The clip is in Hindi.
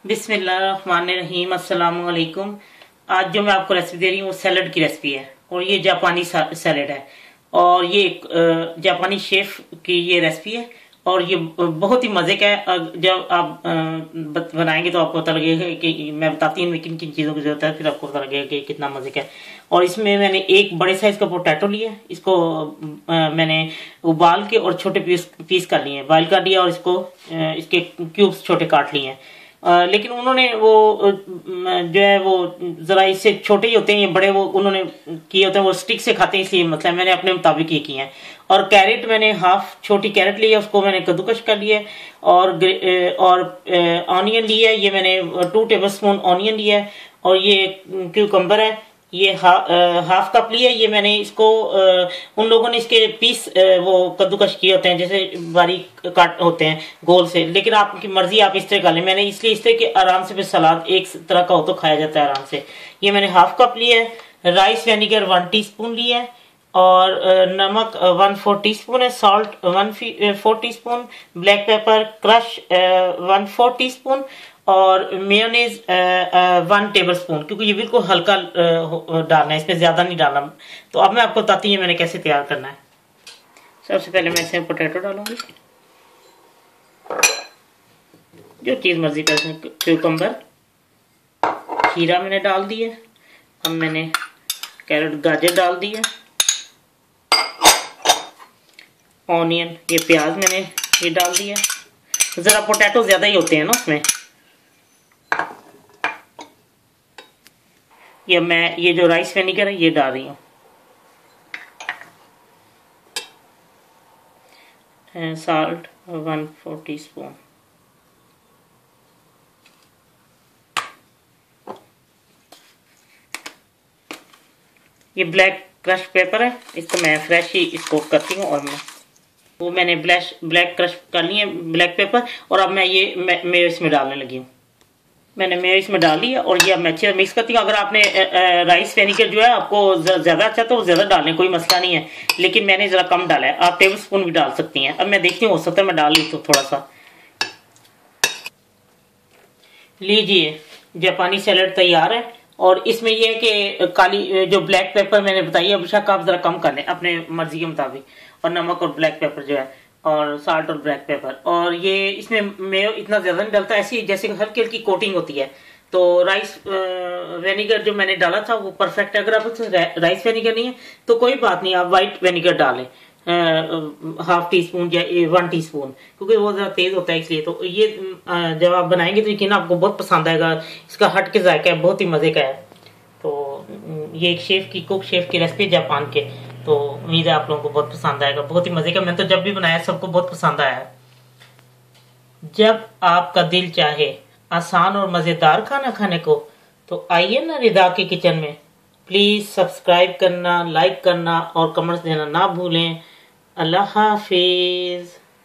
बिस्मिल्लाहिर्रहमानिर्रहीम, अस्सलाम वालेकुम। आज जो मैं आपको रेसिपी दे रही हूँ वो सैलड की रेसिपी है और ये जापानी सैलड है और ये एक जापानी शेफ की ये रेसिपी है और ये बहुत ही मजे का है। जब आप बनाएंगे तो आपको पता लगेगा कि मैं बताती हूँ किन किन चीज़ों की जरूरत है, फिर आपको पता लगेगा कि कितना मजे का है। और इसमें मैंने एक बड़े साइज का पोटैटो लिया, इसको मैंने उबाल के और छोटे पीस कर लिए, बॉइल कर लिया और इसको इसके क्यूब्स छोटे काट लिए हैं। लेकिन उन्होंने वो जो है वो जरा इससे छोटे ही होते हैं, ये बड़े वो उन्होंने किए होते हैं, वो स्टिक से खाते हैं, इसलिए मतलब मैंने अपने मुताबिक ये किए हैं। और कैरेट मैंने हाफ छोटी कैरेट ली है, उसको मैंने कद्दूकश कर लिया है। और ऑनियन लिया है, ये मैंने 2 टेबलस्पून ऑनियन लिया है। और ये क्यूकम्बर है, ये हाफ कप लिया है। ये मैंने इसको उन लोगों ने इसके पीस वो कद्दूकश किए होते हैं, जैसे बारीक काट होते हैं गोल से, लेकिन आपकी मर्जी, आप इस तरह का लें। मैंने इसलिए इस तरह कि आराम से फिर सलाद एक तरह का हो तो खाया जाता है आराम से। ये मैंने हाफ कप लिया है। राइस विनेगर 1 टीस्पून लिया है और नमक 1/4 टीस्पून है। Salt 1/4 teaspoon. Black pepper crush 1/4 teaspoon और मेयोनीज 1 टेबलस्पून, क्योंकि ये बिल्कुल हल्का डालना है, इसमें ज्यादा नहीं डालना। तो अब मैं आपको बताती हूँ मैंने कैसे तैयार करना है। सबसे पहले मैं इसमें पोटैटो डालूंगी, जो चीज मर्जी कर, इसमें क्यूकम्बर, खीरा मैंने डाल दिया। अब मैंने कैरेट गाजर डाल दिया, ऑनियन ये प्याज मैंने ये डाल दिया। जरा पोटैटो ज्यादा ही होते हैं ना उसमें। ये मैं ये जो राइस विनेगर है ये डाल रही हूँ। Salt 1/4 teaspoon. ये ब्लैक क्रश पेपर है, इसको मैं फ्रेश ही इसको करती हूँ। और मैंने ब्लैक क्रश कर लिए ब्लैक पेपर। और अब मैं ये मैं इसमें डालने लगी हूँ। मैंने मेयो इसमें डाल लिया और ये अब मैं अच्छे मिक्स करती हूँ। अगर आपने राइस विनेगर जो है आपको ज्यादा अच्छा तो ज्यादा डालें, कोई मसला नहीं है, लेकिन मैंने जरा कम डाला है। आप टेबल स्पून भी डाल सकती हैं। अब मैं देखती हूँ, हो सकता है मैं डाल लूँ तो थोड़ा सा। लीजिए, जापानी सैलड तैयार है। और इसमें यह है कि काली जो ब्लैक पेपर मैंने बताई है, बेशक आप जरा कम कर लें अपने मर्जी के मुताबिक। और नमक और ब्लैक पेपर जो है, और साल्ट और ब्लैक पेपर। और ये इसमें मेयो इतना ज्यादा नहीं डलता, ऐसी जैसे हल्की हल्की कोटिंग होती है। तो राइस विनेगर जो मैंने डाला था वो परफेक्ट है। अगर आप राइस विनेगर नहीं है तो कोई बात नहीं, आप व्हाइट विनेगर डालें 1/2 टीस्पून या 1 टीस्पून, क्योंकि वो ज्यादा तेज होता है इसलिए। तो ये जब आप बनाएंगे तो यकीन आपको बहुत पसंद आएगा। इसका हट के जायका है, बहुत ही मजे का है। तो ये एक कुक शेफ की रेसिपी है जापान के। तो उम्मीद है आप लोगों को बहुत पसंद आएगा, बहुत ही मजे का। मैंने तो जब भी बनाया सबको बहुत पसंद आया है। जब आपका दिल चाहे आसान और मजेदार खाना खाने को, तो आइए ना रिदा के किचन में। प्लीज सब्सक्राइब करना, लाइक करना और कमेंट्स देना ना भूलें। अल्लाह हाफिज।